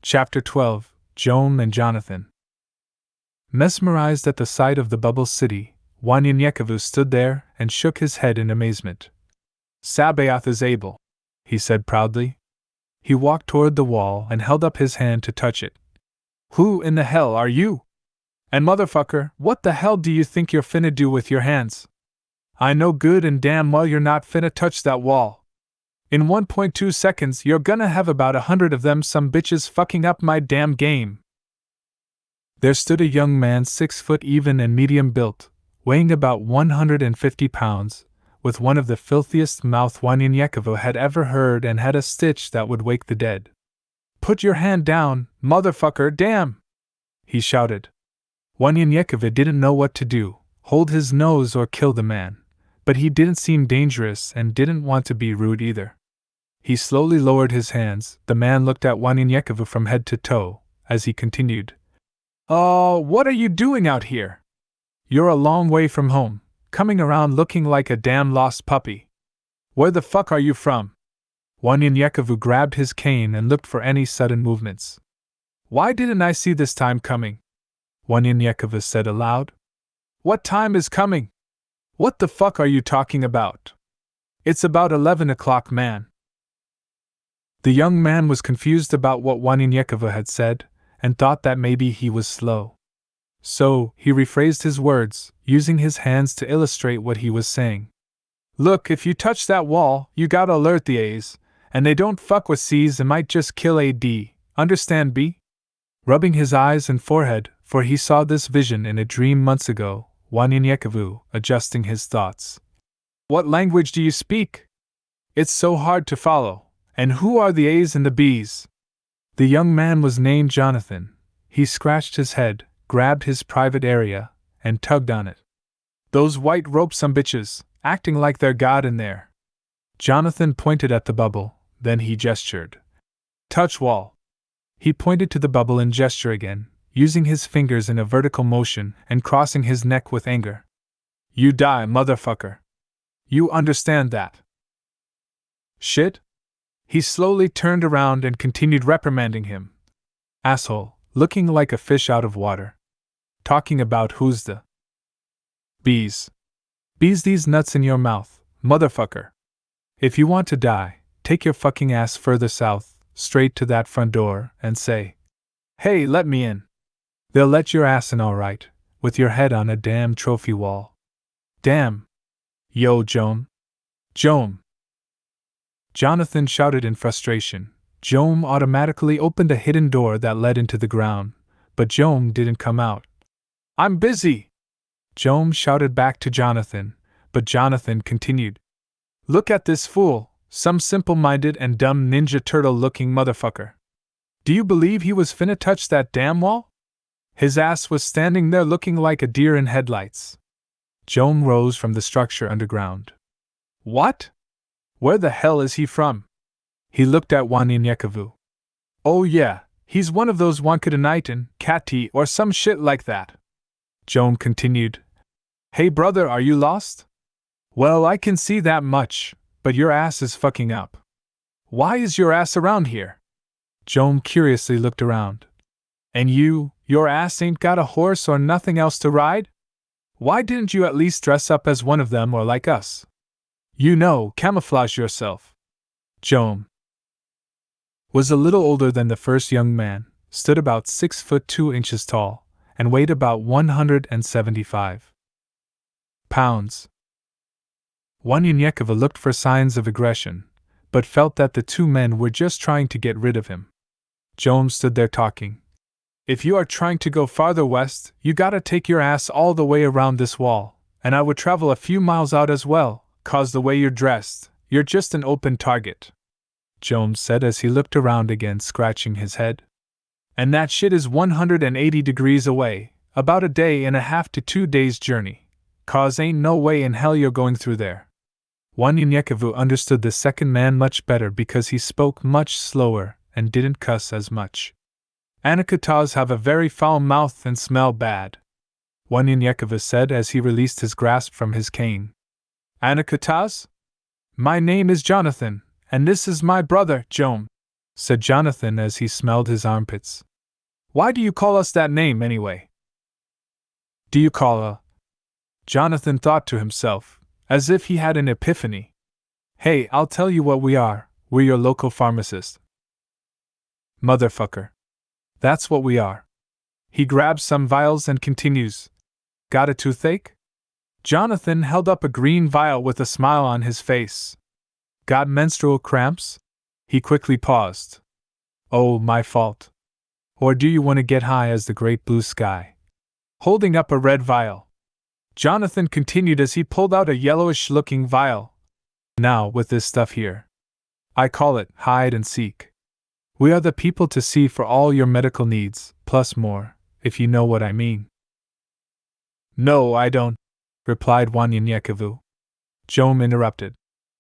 Chapter 12 Jome and Jonathan. Mesmerized at the sight of the bubble city, Wanyanyekevu stood there and shook his head in amazement. Sabaoth is able, he said proudly. He walked toward the wall and held up his hand to touch it. Who in the hell are you? And motherfucker, what the hell do you think you're finna do with your hands? I know good and damn well you're not finna touch that wall. In 1.2 seconds you're gonna have about 100 of them some bitches fucking up my damn game. There stood a young man 6 foot even and medium built, weighing about 150 pounds, with one of the filthiest mouth Wanyanyekevu had ever heard and had a stitch that would wake the dead. Put your hand down, motherfucker, damn! He shouted. Wanyanyekevu didn't know what to do, hold his nose or kill the man, but he didn't seem dangerous and didn't want to be rude either. He slowly lowered his hands. The man looked at Wanyanyekevu from head to toe, as he continued. Oh, what are you doing out here? You're a long way from home, coming around looking like a damn lost puppy. Where the fuck are you from? Wanyanyekevu grabbed his cane and looked for any sudden movements. Why didn't I see this time coming? Wanyanyekevu said aloud. What time is coming? What the fuck are you talking about? It's about 11 o'clock, man. The young man was confused about what Wanyanyekevu had said, and thought that maybe he was slow. So, he rephrased his words, using his hands to illustrate what he was saying. Look, if you touch that wall, you gotta alert the A's, and they don't fuck with C's and might just kill AD, understand B? Rubbing his eyes and forehead, for he saw this vision in a dream months ago, Wanyanyekevu, adjusting his thoughts. What language do you speak? It's so hard to follow, and who are the A's and the B's? The young man was named Jonathan. He scratched his head, grabbed his private area, and tugged on it. Those white rope some bitches, acting like they're God in there. Jonathan pointed at the bubble, then he gestured. Touch wall. He pointed to the bubble and gestured again, using his fingers in a vertical motion and crossing his neck with anger. You die, motherfucker. You understand that? Shit? He slowly turned around and continued reprimanding him. Asshole, looking like a fish out of water. Talking about who's the Bees. Bees these nuts in your mouth, motherfucker. If you want to die, take your fucking ass further south, straight to that front door, and say, hey, let me in. They'll let your ass in alright, with your head on a damn trophy wall. Damn. Yo, Jome. Jome. Jonathan shouted in frustration. Jome automatically opened a hidden door that led into the ground, but Jome didn't come out. I'm busy! Jome shouted back to Jonathan, but Jonathan continued. Look at this fool, some simple-minded and dumb Ninja Turtle-looking motherfucker. Do you believe he was finna touch that damn wall? His ass was standing there looking like a deer in headlights. Jome rose from the structure underground. What? Where the hell is he from? He looked at Wanyanyekevu. Oh yeah, he's one of those Wankadanitan, Kati, or some shit like that. Jome continued. Hey brother, are you lost? Well, I can see that much, but your ass is fucking up. Why is your ass around here? Jome curiously looked around. And your ass ain't got a horse or nothing else to ride? Why didn't you at least dress up as one of them or like us? You know, camouflage yourself. Jome was a little older than the first young man, stood about 6 foot 2 inches tall, and weighed about 175 pounds. Wanyanyekevu looked for signs of aggression, but felt that the two men were just trying to get rid of him. Jome stood there talking. If you are trying to go farther west, you gotta take your ass all the way around this wall, and I would travel a few miles out as well, 'cause the way you're dressed, you're just an open target. Jome said as he looked around again, scratching his head. And that shit is 180 degrees away, about a day and a half to 2 days' journey, 'cause ain't no way in hell you're going through there. Wanyanyekevu understood the second man much better because he spoke much slower and didn't cuss as much. Anakutas have a very foul mouth and smell bad, Wanyanyekevu said as he released his grasp from his cane. Anakutas? My name is Jonathan, and this is my brother, Jome. said Jonathan as he smelled his armpits. Why do you call us that name, anyway? Do you call a... Jonathan thought to himself, as if he had an epiphany. Hey, I'll tell you what we are. We're your local pharmacist. Motherfucker. That's what we are. He grabs some vials and continues. Got a toothache? Jonathan held up a green vial with a smile on his face. Got menstrual cramps? He quickly paused. Oh, my fault. Or do you want to get high as the great blue sky? Holding up a red vial, Jonathan continued as he pulled out a yellowish-looking vial. Now, with this stuff here, I call it hide and seek. We are the people to see for all your medical needs, plus more, if you know what I mean. No, I don't, replied Wanyanyekevu. Jome interrupted.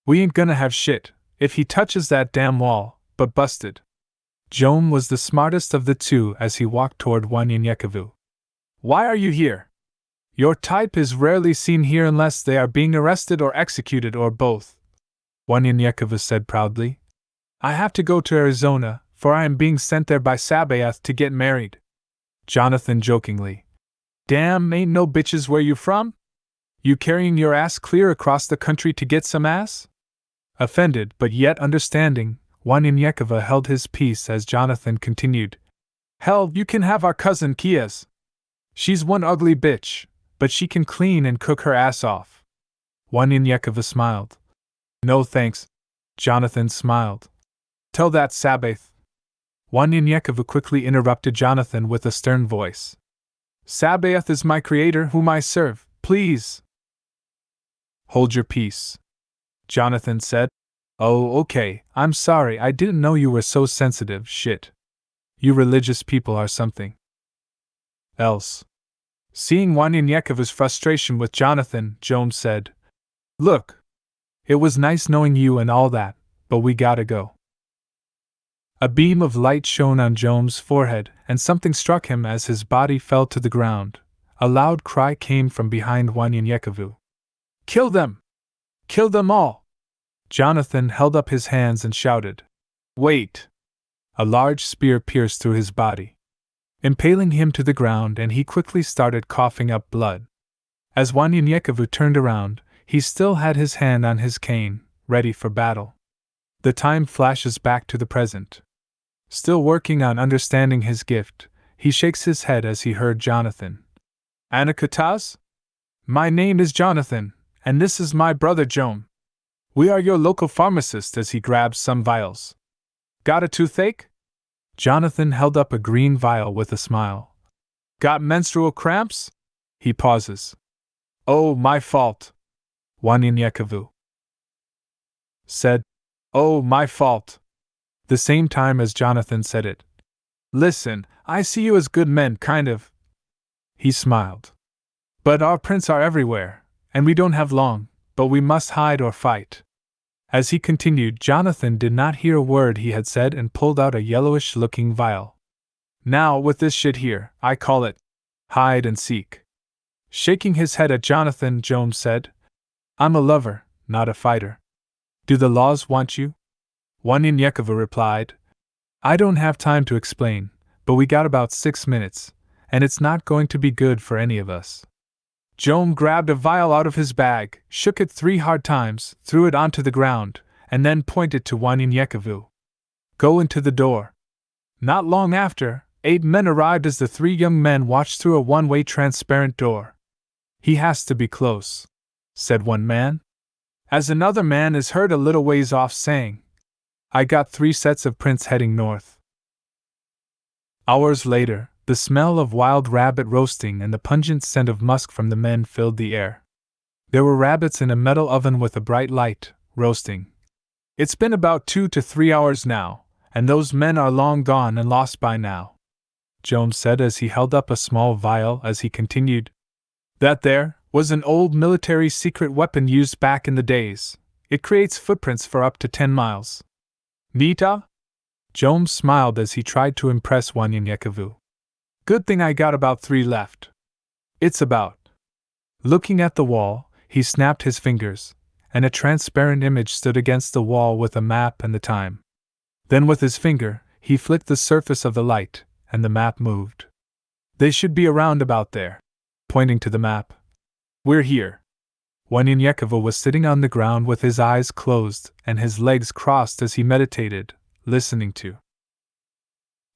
We ain't gonna have shit if he touches that damn wall, but busted. Jome was the smartest of the two as he walked toward Wanyanyekevu. Why are you here? Your type is rarely seen here unless they are being arrested or executed or both. Wanyanyekevu said proudly. I have to go to Arizona, for I am being sent there by Sabaoth to get married. Jonathan jokingly. Damn, ain't no bitches where you from? You carrying your ass clear across the country to get some ass? Offended but yet understanding, Wanyanyekevu held his peace as Jonathan continued. Hell, you can have our cousin Kia's. She's one ugly bitch, but she can clean and cook her ass off. Wanyanyekevu smiled. No thanks. Jonathan smiled. Tell that Sabaoth. Wanyanyekevu quickly interrupted Jonathan with a stern voice. Sabaoth is my creator whom I serve, please. Hold your peace. Jonathan said. Oh, okay, I'm sorry, I didn't know you were so sensitive, shit. You religious people are something else. Seeing Wanyanyekevu's frustration with Jonathan, Jome said, Look, it was nice knowing you and all that, but we gotta go. A beam of light shone on Jome's forehead, and something struck him as his body fell to the ground. A loud cry came from behind Wanyanyekevu. Kill them! Kill them all! Jonathan held up his hands and shouted. Wait! A large spear pierced through his body, impaling him to the ground, and he quickly started coughing up blood. As Wanyanyekevu turned around, he still had his hand on his cane, ready for battle. The time flashes back to the present. Still working on understanding his gift, he shakes his head as he heard Jonathan. Anakutaz? My name is Jonathan, and this is my brother Jome. We are your local pharmacist as he grabs some vials. Got a toothache? Jonathan held up a green vial with a smile. Got menstrual cramps? He pauses. Oh, my fault. Wanyanyekevu said. Oh, my fault. The same time as Jonathan said it. Listen, I see you as good men, kind of. He smiled. But our prints are everywhere, and we don't have long, but we must hide or fight. As he continued, Jonathan did not hear a word he had said and pulled out a yellowish-looking vial. Now, with this shit here, I call it hide and seek. Shaking his head at Jonathan, Jome said, I'm a lover, not a fighter. Do the laws want you? Wanyanyekevu replied, I don't have time to explain, but we got about 6 minutes, and it's not going to be good for any of us. Jome grabbed a vial out of his bag, shook it 3 hard times, threw it onto the ground, and then pointed to Wanyanyekevu. Go into the door. Not long after, 8 men arrived as the 3 young men watched through a one-way transparent door. He has to be close, said one man, as another man is heard a little ways off saying, I got 3 sets of prints heading north. Hours later, the smell of wild rabbit roasting and the pungent scent of musk from the men filled the air. There were rabbits in a metal oven with a bright light, roasting. It's been about 2 to 3 hours now, and those men are long gone and lost by now, Jome said as he held up a small vial as he continued. That there was an old military secret weapon used back in the days. It creates footprints for up to 10 miles. Nita? Jome smiled as he tried to impress Wanyanyekevu. Good thing I got about 3 left. It's about. Looking at the wall, he snapped his fingers, and a transparent image stood against the wall with a map and the time. Then with his finger, he flicked the surface of the light, and the map moved. They should be around about there. Pointing to the map. We're here. Waninyekova was sitting on the ground with his eyes closed and his legs crossed as he meditated, listening to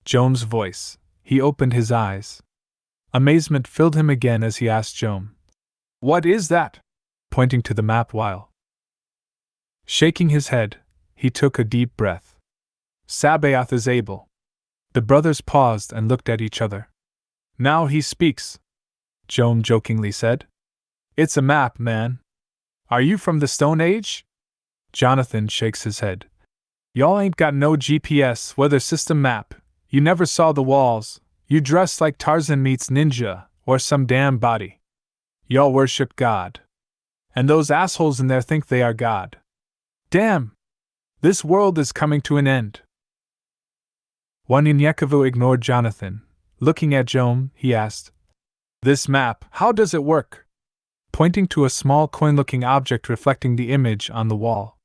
Jome's voice. He opened his eyes. Amazement filled him again as he asked Jome, "What is that?" pointing to the map while shaking his head, he took a deep breath. "Sabaoth is able." The brothers paused and looked at each other. "Now he speaks," Jome jokingly said. "It's a map, man. Are you from the Stone Age?" Jonathan shakes his head. "Y'all ain't got no GPS weather system map. You never saw the walls. You dress like Tarzan meets Ninja, or some damn body. Y'all worship God. And those assholes in there think they are God. Damn! This world is coming to an end." Waninyekova ignored Jonathan. Looking at Jome, he asked, "This map, how does it work?" Pointing to a small coin-looking object reflecting the image on the wall.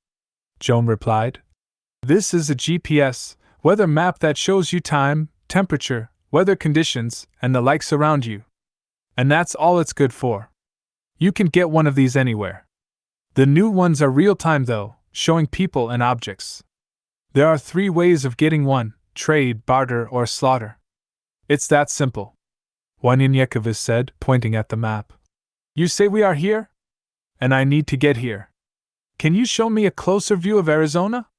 Jome replied, "This is a GPS weather map that shows you time, temperature, weather conditions, and the likes around you. And that's all it's good for. You can get one of these anywhere. The new ones are real-time though, showing people and objects. There are 3 ways of getting one: trade, barter, or slaughter. It's that simple," Waninyekova said, pointing at the map. "You say we are here? And I need to get here. Can you show me a closer view of Arizona?"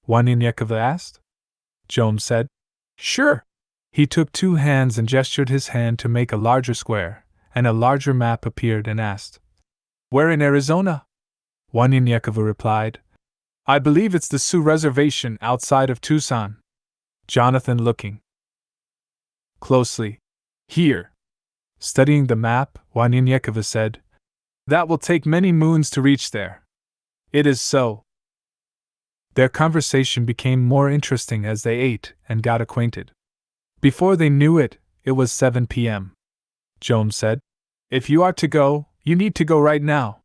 Waninyekova asked. Jome said, "Sure." He took 2 hands and gestured his hand to make a larger square, and a larger map appeared and asked, "Where in Arizona?" Waninyekova replied, "I believe it's the Sioux Reservation outside of Tucson." Jonathan looking closely. "Here." Studying the map, Waninyekova said, "That will take many moons to reach there." "It is so." Their conversation became more interesting as they ate and got acquainted. Before they knew it, it was 7 p.m. Jome said, "If you are to go, you need to go right now.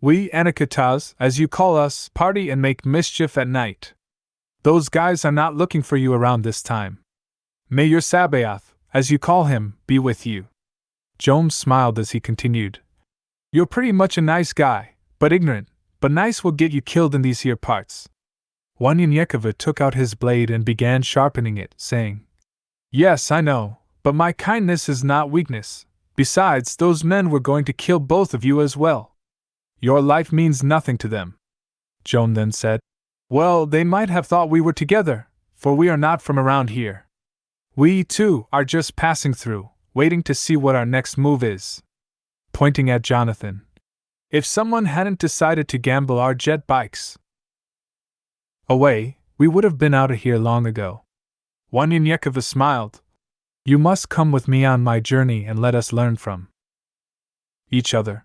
We Anakitas, as you call us, party and make mischief at night. Those guys are not looking for you around this time. May your Sabaoth, as you call him, be with you." Jome smiled as he continued, "You're pretty much a nice guy, but ignorant, but nice will get you killed in these here parts." Waninyekova took out his blade and began sharpening it, saying, "Yes, I know, but my kindness is not weakness. Besides, those men were going to kill both of you as well. Your life means nothing to them." Jome then said, "Well, they might have thought we were together, for we are not from around here. We, too, are just passing through, waiting to see what our next move is." Pointing at Jonathan, "If someone hadn't decided to gamble our jet bikes away, we would have been out of here long ago." Waninyekova smiled. "You must come with me on my journey and let us learn from each other."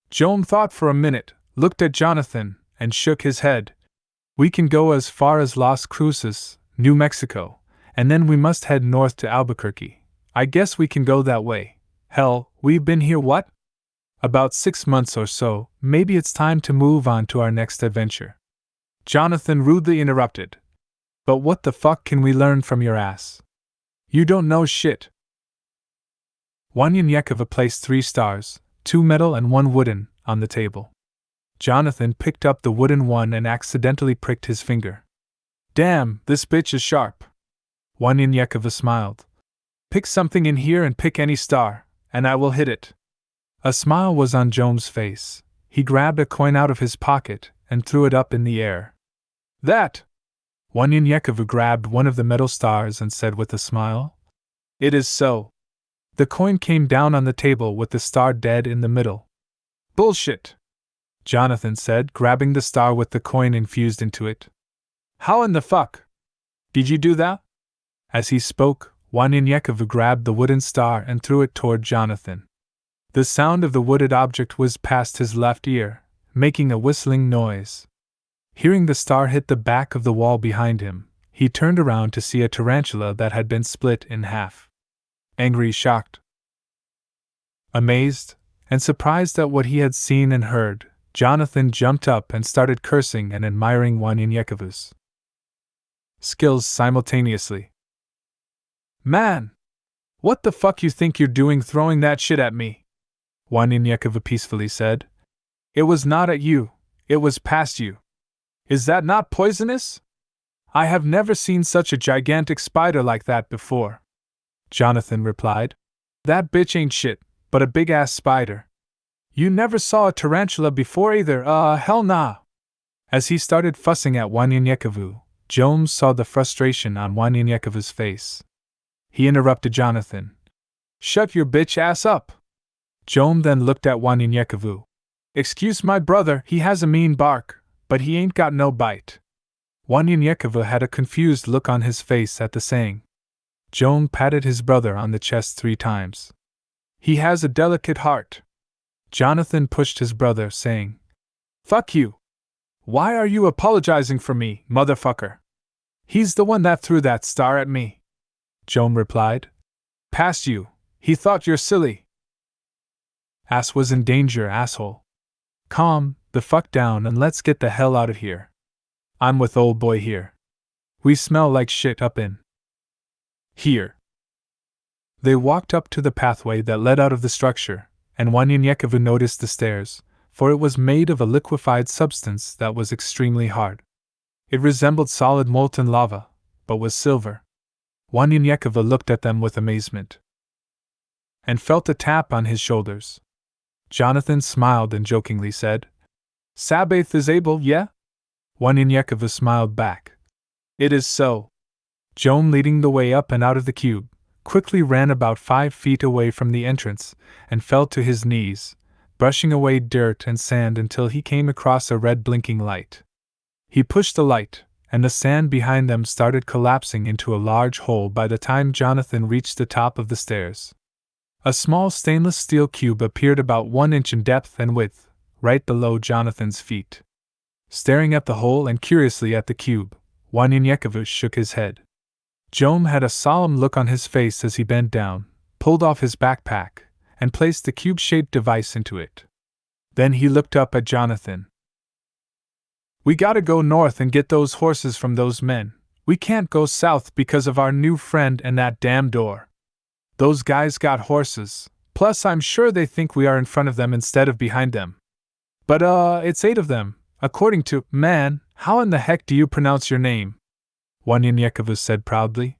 Jome thought for a minute, looked at Jonathan, and shook his head. "We can go as far as Las Cruces, New Mexico, and then we must head north to Albuquerque. I guess we can go that way. Hell, we've been here what? About 6 months or so. Maybe it's time to move on to our next adventure." Jonathan rudely interrupted, "But what the fuck can we learn from your ass? You don't know shit." Waninyekova placed 3 stars, 2 metal and 1 wooden, on the table. Jonathan picked up the wooden one and accidentally pricked his finger. "Damn, this bitch is sharp." Waninyekova smiled. "Pick something in here and pick any star, and I will hit it." A smile was on Jome's face. He grabbed a coin out of his pocket and threw it up in the air. "That!" Waninyekova grabbed one of the metal stars and said with a smile, "It is so." The coin came down on the table with the star dead in the middle. "Bullshit," Jonathan said, grabbing the star with the coin infused into it. "How in the fuck did you do that?" As he spoke, Waninyekova grabbed the wooden star and threw it toward Jonathan. The sound of the wooded object whizzed past his left ear, making a whistling noise. Hearing the star hit the back of the wall behind him, he turned around to see a tarantula that had been split in half. Angry, shocked, amazed, and surprised at what he had seen and heard, Jonathan jumped up and started cursing and admiring Waninyekova's skills simultaneously. Man! What the fuck you think you're doing throwing that shit at me? Waninyekova peacefully said. It was not at you, it was past you. Is that not poisonous? I have never seen such a gigantic spider like that before. Jonathan replied. That bitch ain't shit, but a big-ass spider. You never saw a tarantula before either, hell nah. As he started fussing at Waninyekova, Jome saw the frustration on Waninyekova's face. He interrupted Jonathan. Shut your bitch ass up. Jome then looked at Waninyekova. Excuse my brother, he has a mean bark, but he ain't got no bite. Waninyekova had a confused look on his face at the saying. Jome patted his brother on the chest 3 times. He has a delicate heart. Jonathan pushed his brother, saying, Fuck you. Why are you apologizing for me, motherfucker? He's the one that threw that star at me. Jome replied. Past you. He thought you're silly. Ass was in danger, asshole. Calm the fuck down and let's get the hell out of here. I'm with old boy here. We smell like shit up in here. They walked up to the pathway that led out of the structure, and Waninyekova noticed the stairs, for it was made of a liquefied substance that was extremely hard. It resembled solid molten lava, but was silver. Waninyekova looked at them with amazement and felt a tap on his shoulders. Jonathan smiled and jokingly said, Sabath is able, yeah? Waninyekova smiled back. It is so. Jome, leading the way up and out of the cube, quickly ran about 5 feet away from the entrance and fell to his knees, brushing away dirt and sand until he came across a red blinking light. He pushed the light, and the sand behind them started collapsing into a large hole by the time Jonathan reached the top of the stairs. A small stainless steel cube appeared about 1 inch in depth and width, right below Jonathan's feet. Staring at the hole and curiously at the cube, Waninyekova shook his head. Jome had a solemn look on his face as he bent down, pulled off his backpack, and placed the cube-shaped device into it. Then he looked up at Jonathan. We gotta go north and get those horses from those men. We can't go south because of our new friend and that damn door. Those guys got horses, plus I'm sure they think we are in front of them instead of behind them. But it's 8 of them, according to, man, how in the heck do you pronounce your name? Waninyekova said proudly.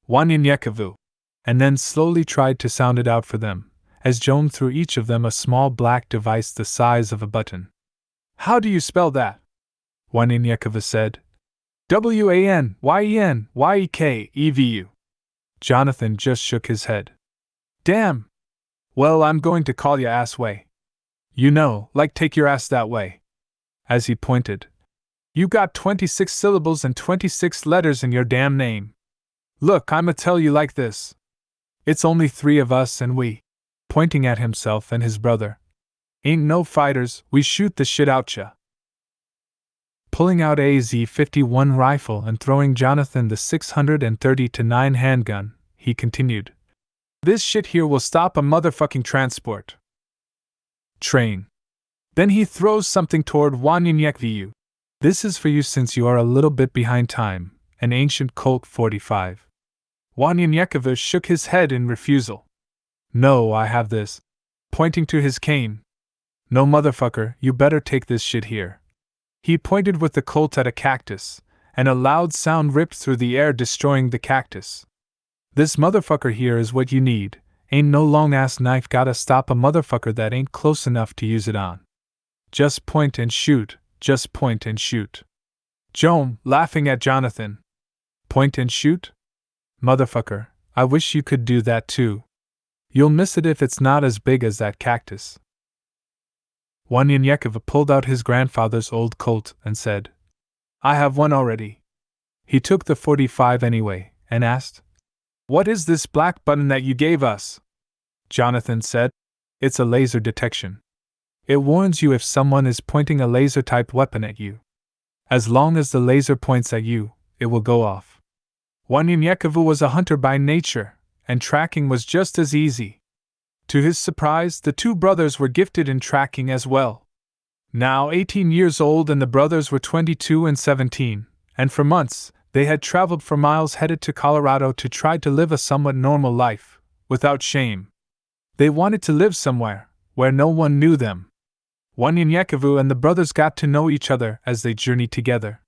Waninyekova. And then slowly tried to sound it out for them, as Jome threw each of them a small black device the size of a button. How do you spell that? Waninyekova said. WANYENYEKEVU. Jonathan just shook his head. Damn! Well, I'm going to call ya Assway. You know, like take your ass that way. As he pointed. You got 26 syllables and 26 letters in your damn name. Look, I'ma tell you like this. It's only 3 of us and we, pointing at himself and his brother, ain't no fighters, we shoot the shit out ya. Pulling out a Z-51 rifle and throwing Jonathan the 630-9 handgun, he continued. This shit here will stop a motherfucking transport train. Then he throws something toward Waninyekova. This is for you since you are a little bit behind time, an ancient Colt 45. Waninyekova shook his head in refusal. No, I have this. Pointing to his cane. No motherfucker, you better take this shit here. He pointed with the Colt at a cactus, and a loud sound ripped through the air destroying the cactus. This motherfucker here is what you need, ain't no long-ass knife gotta stop a motherfucker that ain't close enough to use it on. Just point and shoot. Just point and shoot. Jome, laughing at Jonathan. Point and shoot? Motherfucker, I wish you could do that too. You'll miss it if it's not as big as that cactus. Waninyekova pulled out his grandfather's old Colt and said, I have one already. He took the 45 anyway, and asked, What is this black button that you gave us? Jonathan said, It's a laser detection. It warns you if someone is pointing a laser-typed weapon at you. As long as the laser points at you, it will go off. Waninyekova was a hunter by nature, and tracking was just as easy. To his surprise, the 2 brothers were gifted in tracking as well. Now 18 years old and the brothers were 22 and 17, and for months, They had traveled for miles headed to Colorado to try to live a somewhat normal life, without shame. They wanted to live somewhere, where no one knew them. Wanyanyekevu and the brothers got to know each other as they journeyed together.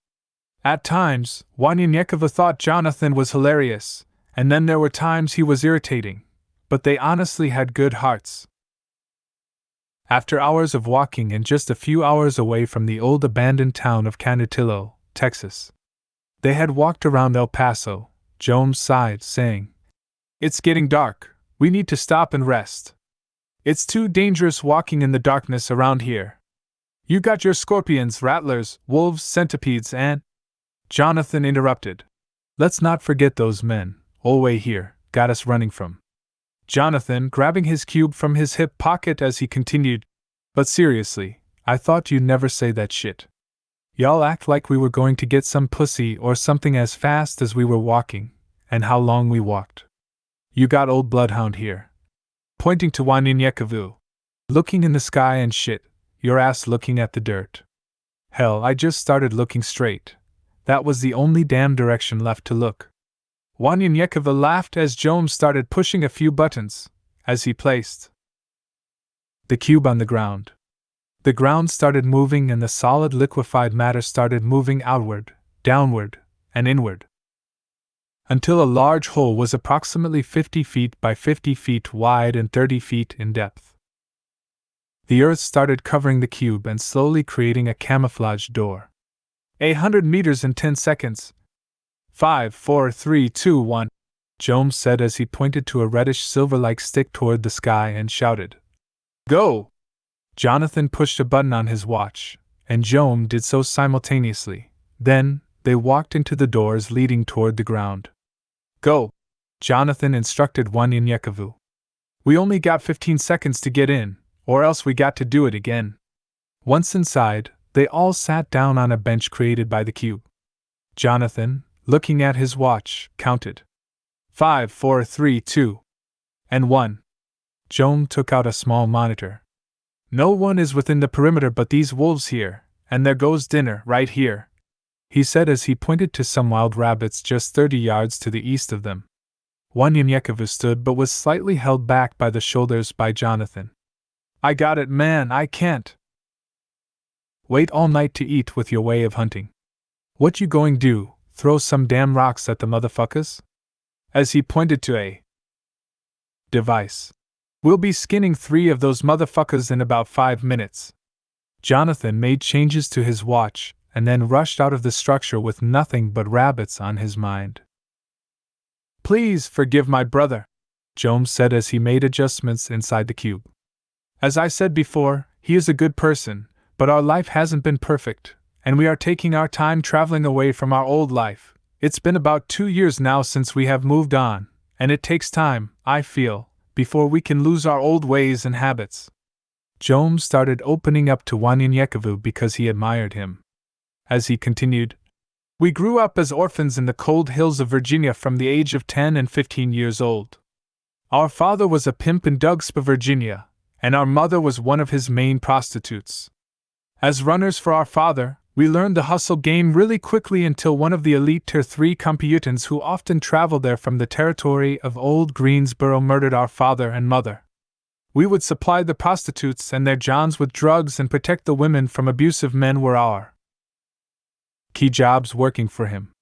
At times, Wanyanyekevu thought Jonathan was hilarious, and then there were times he was irritating, but they honestly had good hearts. After hours of walking and just a few hours away from the old abandoned town of Canutillo, Texas, they had walked around El Paso. Jome sighed, saying, "It's getting dark, we need to stop and rest. It's too dangerous walking in the darkness around here. You got your scorpions, rattlers, wolves, centipedes, and—" Jonathan interrupted. "Let's not forget those men, all way here, got us running from." Jonathan, grabbing his cube from his hip pocket as he continued, "But seriously, I thought you'd never say that shit. Y'all act like we were going to get some pussy or something as fast as we were walking, and how long we walked. You got old bloodhound here." Pointing to Wanyanyekevu. "Looking in the sky and shit, your ass looking at the dirt." "Hell, I just started looking straight. That was the only damn direction left to look." Wanyanyekevu laughed as Jome started pushing a few buttons, as he placed the cube on the ground. The ground started moving and the solid liquefied matter started moving outward, downward, and inward, until a large hole was approximately 50 feet by 50 feet wide and 30 feet in depth. The earth started covering the cube and slowly creating a camouflage door. 100 meters in 10 seconds. 5, 4, 3, 2, 1, Jome said as he pointed to a reddish silver-like stick toward the sky and shouted, "Go!" Jonathan pushed a button on his watch, and Jome did so simultaneously. Then, they walked into the doors leading toward the ground. "Go!" Jonathan instructed Wanyanyekevu. "We only got 15 seconds to get in, or else we got to do it again." Once inside, they all sat down on a bench created by the cube. Jonathan, looking at his watch, counted 5, 4, 3, 2, and 1. Jome took out a small monitor. "No one is within the perimeter but these wolves here, and there goes dinner right here," he said as he pointed to some wild rabbits just 30 yards to the east of them. Wanyanyekevu stood but was slightly held back by the shoulders by Jonathan. "I got it, man, I can't." "Wait all night to eat with your way of hunting. What you going do, throw some damn rocks at the motherfuckers?" As he pointed to a device. "We'll be skinning 3 of those motherfuckers in about 5 minutes. Jonathan made changes to his watch and then rushed out of the structure with nothing but rabbits on his mind. "Please forgive my brother," Jome said as he made adjustments inside the cube. "As I said before, he is a good person, but our life hasn't been perfect, and we are taking our time traveling away from our old life. It's been about 2 years now since we have moved on, and it takes time, I feel, before we can lose our old ways and habits." Jome started opening up to Wanyanyekevu because he admired him. As he continued, "We grew up as orphans in the cold hills of Virginia from the age of 10 and 15 years old. Our father was a pimp in Dougspa, Virginia, and our mother was one of his main prostitutes. As runners for our father, we learned the hustle game really quickly until one of the elite Tier 3 computans who often traveled there from the territory of Old Greensboro murdered our father and mother. We would supply the prostitutes and their johns with drugs and protect the women from abusive men were our key jobs working for him.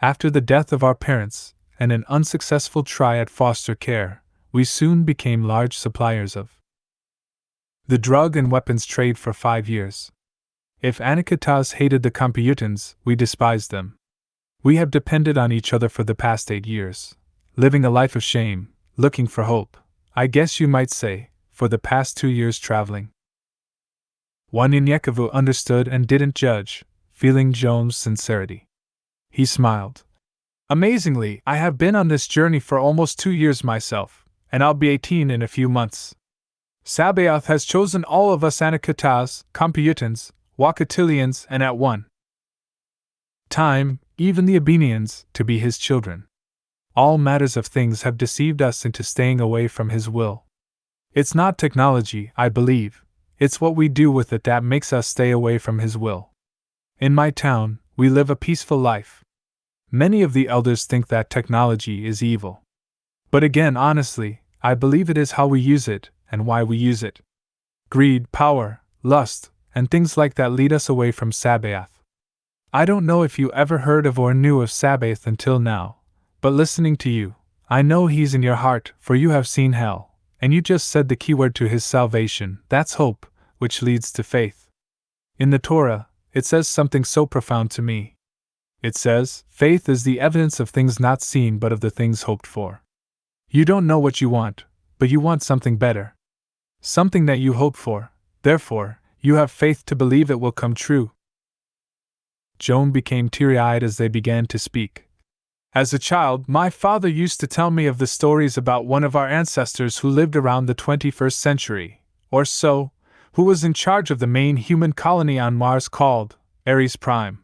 After the death of our parents, and an unsuccessful try at foster care, we soon became large suppliers of the drug and weapons trade for 5 years. If Anakitas hated the computans, we despised them. We have depended on each other for the past 8 years, living a life of shame, looking for hope, I guess you might say, for the past 2 years traveling." Wanyanyekevu understood and didn't judge, feeling Jome's sincerity. He smiled. "Amazingly, I have been on this journey for almost 2 years myself, and I'll be 18 in a few months. Sabaoth has chosen all of us Anakitas, Computans, Wakatilians, and at one time, even the Abenians, to be his children. All matters of things have deceived us into staying away from his will. It's not technology, I believe, it's what we do with it that makes us stay away from his will. In my town, we live a peaceful life. Many of the elders think that technology is evil. But again, honestly, I believe it is how we use it and why we use it. Greed, power, lust, and things like that lead us away from Sabaoth. I don't know if you ever heard of or knew of Sabaoth until now, but listening to you, I know he's in your heart, for you have seen hell, and you just said the keyword to his salvation, that's hope, which leads to faith. In the Torah, it says something so profound to me. It says, faith is the evidence of things not seen but of the things hoped for. You don't know what you want, but you want something better. Something that you hope for, therefore, you have faith to believe it will come true. Jome became teary-eyed as they began to speak. As a child, my father used to tell me of the stories about one of our ancestors who lived around the 21st century, or so, who was in charge of the main human colony on Mars called Ares Prime.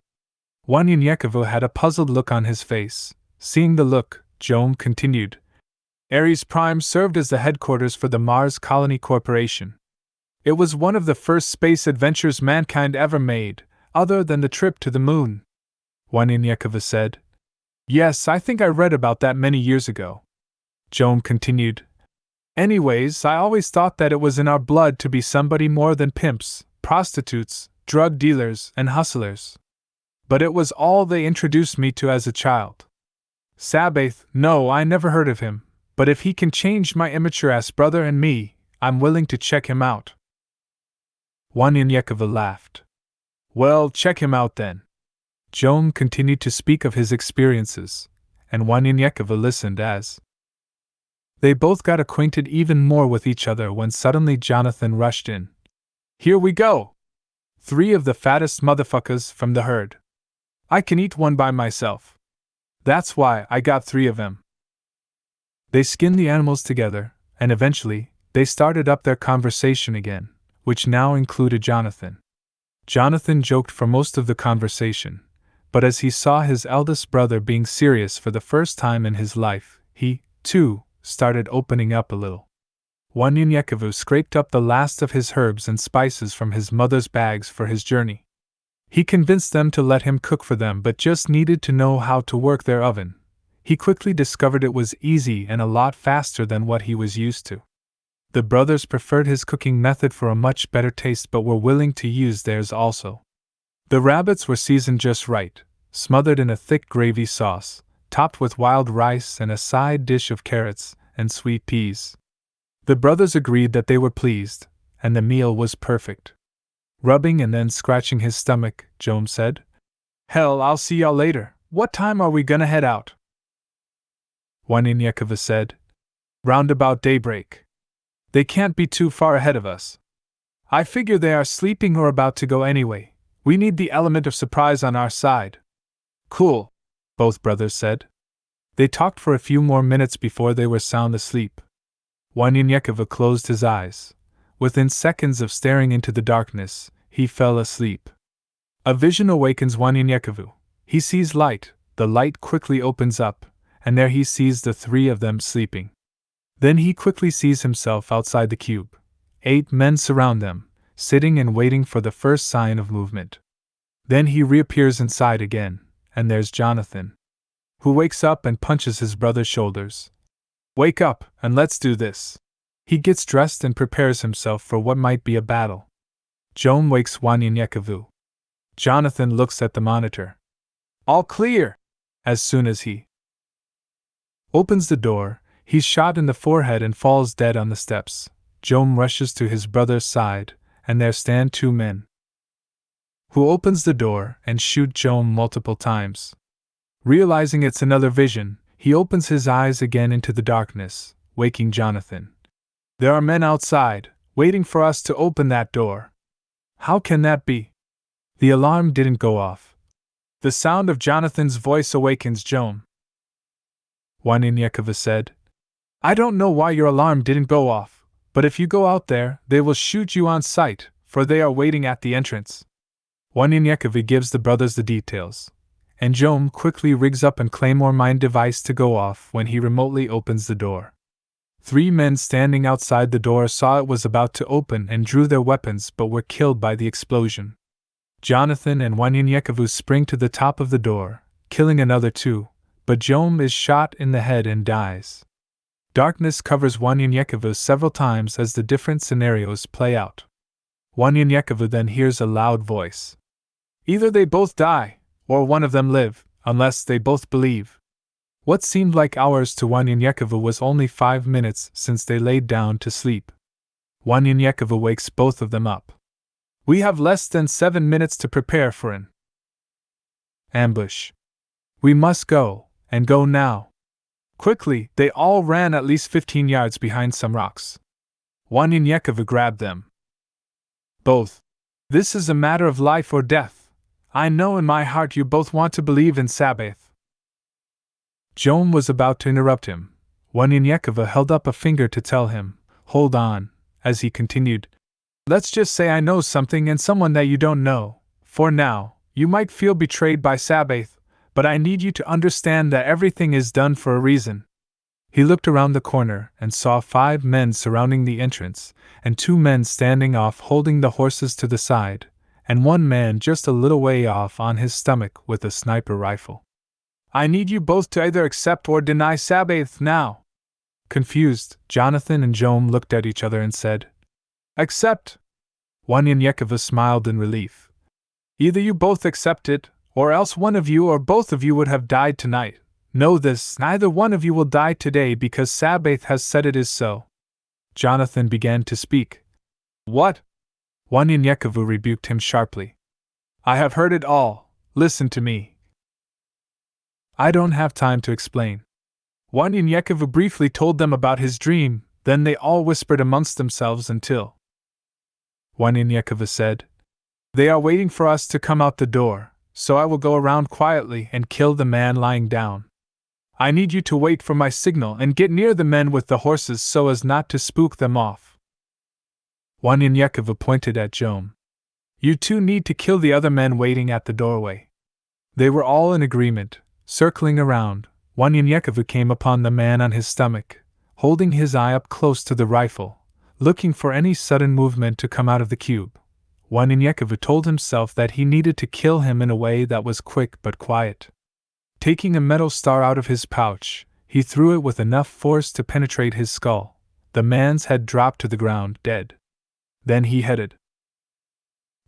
Wanyan Yekevu had a puzzled look on his face. Seeing the look, Jome continued. Ares Prime served as the headquarters for the Mars Colony Corporation. It was one of the first space adventures mankind ever made, other than the trip to the moon. Wanyan Yekevu said. Yes, I think I read about that many years ago. Jome continued. Anyways, I always thought that it was in our blood to be somebody more than pimps, prostitutes, drug dealers, and hustlers. But it was all they introduced me to as a child. Sabaoth, no, I never heard of him, but if he can change my immature-ass brother and me, I'm willing to check him out. Wanyan Yekevu laughed. Well, check him out then. Jome continued to speak of his experiences, and Wanyan Yekevu listened as they both got acquainted even more with each other when suddenly Jonathan rushed in. Here we go! 3 of the fattest motherfuckers from the herd. I can eat one by myself. That's why I got 3 of them. They skinned the animals together, and eventually, they started up their conversation again, which now included Jonathan. Jonathan joked for most of the conversation, but as he saw his eldest brother being serious for the first time in his life, he, too, started opening up a little. Wanyan Yekevu scraped up the last of his herbs and spices from his mother's bags for his journey. He convinced them to let him cook for them but just needed to know how to work their oven. He quickly discovered it was easy and a lot faster than what he was used to. The brothers preferred his cooking method for a much better taste but were willing to use theirs also. The rabbits were seasoned just right, smothered in a thick gravy sauce, topped with wild rice and a side dish of carrots and sweet peas. The brothers agreed that they were pleased, and the meal was perfect. Rubbing and then scratching his stomach, Jome said, Hell, I'll see y'all later. What time are we gonna head out? Wanyan Yekevu said, Round about daybreak. They can't be too far ahead of us. I figure they are sleeping or about to go anyway. We need the element of surprise on our side. Cool, both brothers said. They talked for a few more minutes before they were sound asleep. Wanyan Yekevu closed his eyes. Within seconds of staring into the darkness, he fell asleep. A vision awakens Wanyan Yekevu. He sees light, the light quickly opens up, and there he sees the 3 of them sleeping. Then he quickly sees himself outside the cube. 8 men surround them, sitting and waiting for the first sign of movement. Then he reappears inside again, and there's Jonathan, who wakes up and punches his brother's shoulders. Wake up, and let's do this. He gets dressed and prepares himself for what might be a battle. Jome wakes Wanyan Yekevu. Jonathan looks at the monitor. All clear! As soon as he opens the door, he's shot in the forehead and falls dead on the steps. Jome rushes to his brother's side, and there stand 2 men, who opens the door and shoot Jome multiple times. Realizing it's another vision, he opens his eyes again into the darkness, waking Jonathan. There are men outside, waiting for us to open that door. How can that be? The alarm didn't go off. The sound of Jonathan's voice awakens Jome. Wanyan Yekevu said, I don't know why your alarm didn't go off, but if you go out there, they will shoot you on sight, for they are waiting at the entrance. Wanyan Yekevu gives the brothers the details, and Jome quickly rigs up and claymore mine device to go off when he remotely opens the door. 3 men standing outside the door saw it was about to open and drew their weapons but were killed by the explosion. Jonathan and Wanyan Yekevu spring to the top of the door, killing another too, but Jome is shot in the head and dies. Darkness covers Wanyanyekevu several times as the different scenarios play out. Wanyanyekevu then hears a loud voice. Either they both die, or one of them live, unless they both believe. What seemed like hours to Wanyanyekevu was only 5 minutes since they laid down to sleep. Wanyanyekevu wakes both of them up. We have less than 7 minutes to prepare for an ambush. We must go, and go now. Quickly, they all ran at least 15 yards behind some rocks. Wanyanyekevu grabbed them. Both. This is a matter of life or death. I know in my heart you both want to believe in Sabbath. Jome was about to interrupt him. Wanyanyekevu held up a finger to tell him, hold on, as he continued. Let's just say I know something and someone that you don't know. For now, you might feel betrayed by Sabbath, but I need you to understand that everything is done for a reason. He looked around the corner and saw 5 men surrounding the entrance, and 2 men standing off holding the horses to the side, and 1 man just a little way off on his stomach with a sniper rifle. I need you both to either accept or deny Sabbath now. Confused, Jonathan and Jome looked at each other and said, Accept. Wanyanyekevu smiled in relief. Either you both accept it, or else one of you or both of you would have died tonight. Know this, neither one of you will die today because Sabbath has said it is so. Jonathan began to speak. What? Wanyanyekevu rebuked him sharply. I have heard it all. Listen to me. I don't have time to explain. Wanyanyekevu briefly told them about his dream, then they all whispered amongst themselves until Wanyanyekevu said, They are waiting for us to come out the door, so I will go around quietly and kill the man lying down. I need you to wait for my signal and get near the men with the horses so as not to spook them off. Wanyanyekevu pointed at Jome. You two need to kill the other men waiting at the doorway. They were all in agreement. Circling around, Wanyanyekevu came upon the man on his stomach, holding his eye up close to the rifle, looking for any sudden movement to come out of the cube. Wanyanyekevu told himself that he needed to kill him in a way that was quick but quiet. Taking a metal star out of his pouch, he threw it with enough force to penetrate his skull. The man's head dropped to the ground, dead. Then he headed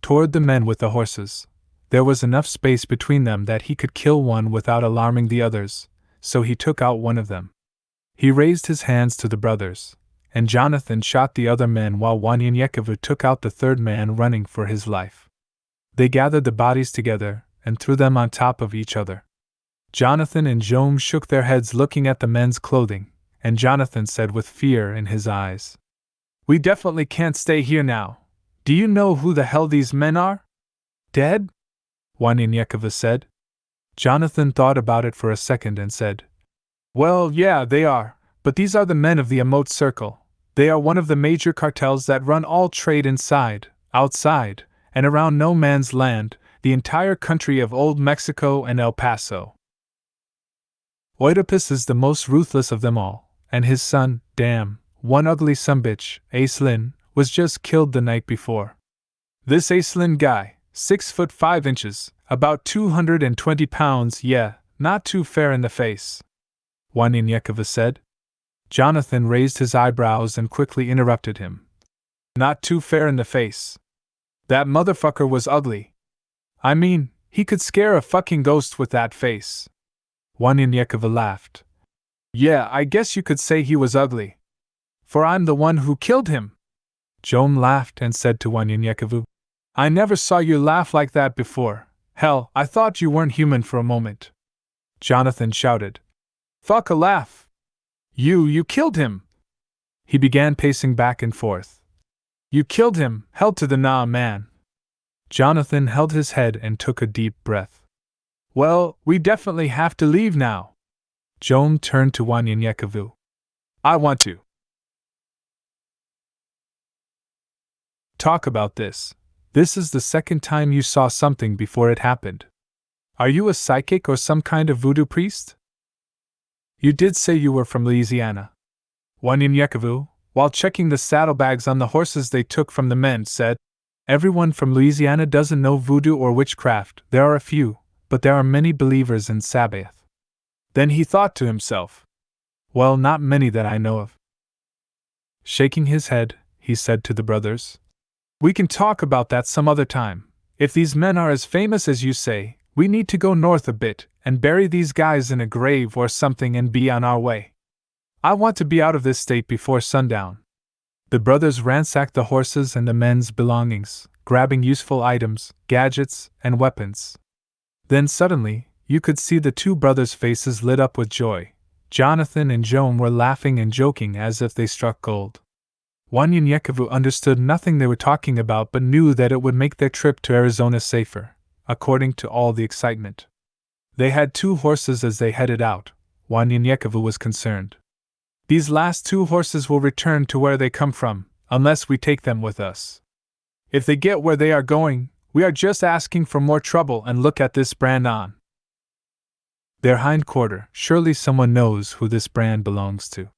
toward the men with the horses. There was enough space between them that he could kill one without alarming the others, so he took out one of them. He raised his hands to the brothers, and Jonathan shot the other men while Wanyanyekevu took out the third man running for his life. They gathered the bodies together and threw them on top of each other. Jonathan and Jome shook their heads looking at the men's clothing, and Jonathan said with fear in his eyes, We definitely can't stay here now. Do you know who the hell these men are? Dead? Wanyanyekevu said. Jonathan thought about it for a second and said, Well, yeah, they are, but these are the men of the Emote Circle. They are one of the major cartels that run all trade inside, outside, and around no man's land, the entire country of Old Mexico and El Paso. Oedipus is the most ruthless of them all, and his son, damn, one ugly sumbitch, Aislinn, was just killed the night before. This Aislinn guy, 6'5", about 220 pounds, yeah, not too fair in the face. Wanyanyekevu said. Jonathan raised his eyebrows and quickly interrupted him. Not too fair in the face. That motherfucker was ugly. I mean, he could scare a fucking ghost with that face. Wanyanyekevu laughed. Yeah, I guess you could say he was ugly. For I'm the one who killed him. Jome laughed and said to Wanyanyekevu, I never saw you laugh like that before. Hell, I thought you weren't human for a moment. Jonathan shouted. Fuck a laugh. You killed him. He began pacing back and forth. You killed him, hell to the nah, man. Jonathan held his head and took a deep breath. Well, we definitely have to leave now. Jome turned to Wanyanyekevu. I want to talk about this. This is the second time you saw something before it happened. Are you a psychic or some kind of voodoo priest? You did say you were from Louisiana. Wanyanyekevu, while checking the saddlebags on the horses they took from the men, said, Everyone from Louisiana doesn't know voodoo or witchcraft. There are a few, but there are many believers in Sabbath. Then he thought to himself, well, not many that I know of. Shaking his head, he said to the brothers, we can talk about that some other time. If these men are as famous as you say, we need to go north a bit and bury these guys in a grave or something and be on our way. I want to be out of this state before sundown. The brothers ransacked the horses and the men's belongings, grabbing useful items, gadgets, and weapons. Then suddenly, you could see the two brothers' faces lit up with joy. Jonathan and Jome were laughing and joking as if they struck gold. Wanyanyekevu understood nothing they were talking about but knew that it would make their trip to Arizona safer, according to all the excitement. They had 2 horses as they headed out. Wanyanyekevu was concerned. These last 2 horses will return to where they come from, unless we take them with us. If they get where they are going, we are just asking for more trouble, and look at this brand on their hind quarter. Surely someone knows who this brand belongs to.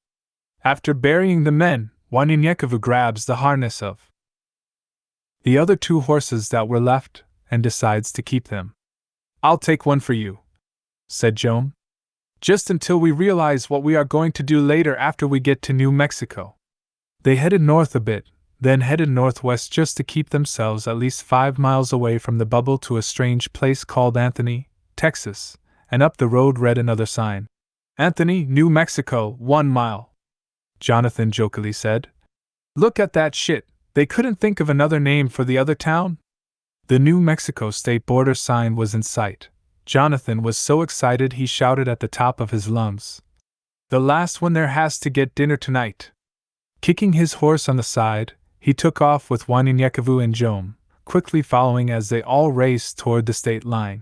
After burying the men, Wanyanyekevu grabs the harness of the other 2 horses that were left, and decides to keep them. I'll take one for you, said Jome. Just until we realize what we are going to do later after we get to New Mexico. They headed north a bit, then headed northwest just to keep themselves at least 5 miles away from the bubble to a strange place called Anthony, Texas, and up the road read another sign. Anthony, New Mexico, 1 mile. Jonathan jokingly said. Look at that shit, they couldn't think of another name for the other town? The New Mexico state border sign was in sight. Jonathan was so excited he shouted at the top of his lungs. The last one there has to get dinner tonight. Kicking his horse on the side, he took off with Wanyanyekevu and Jome, quickly following as they all raced toward the state line.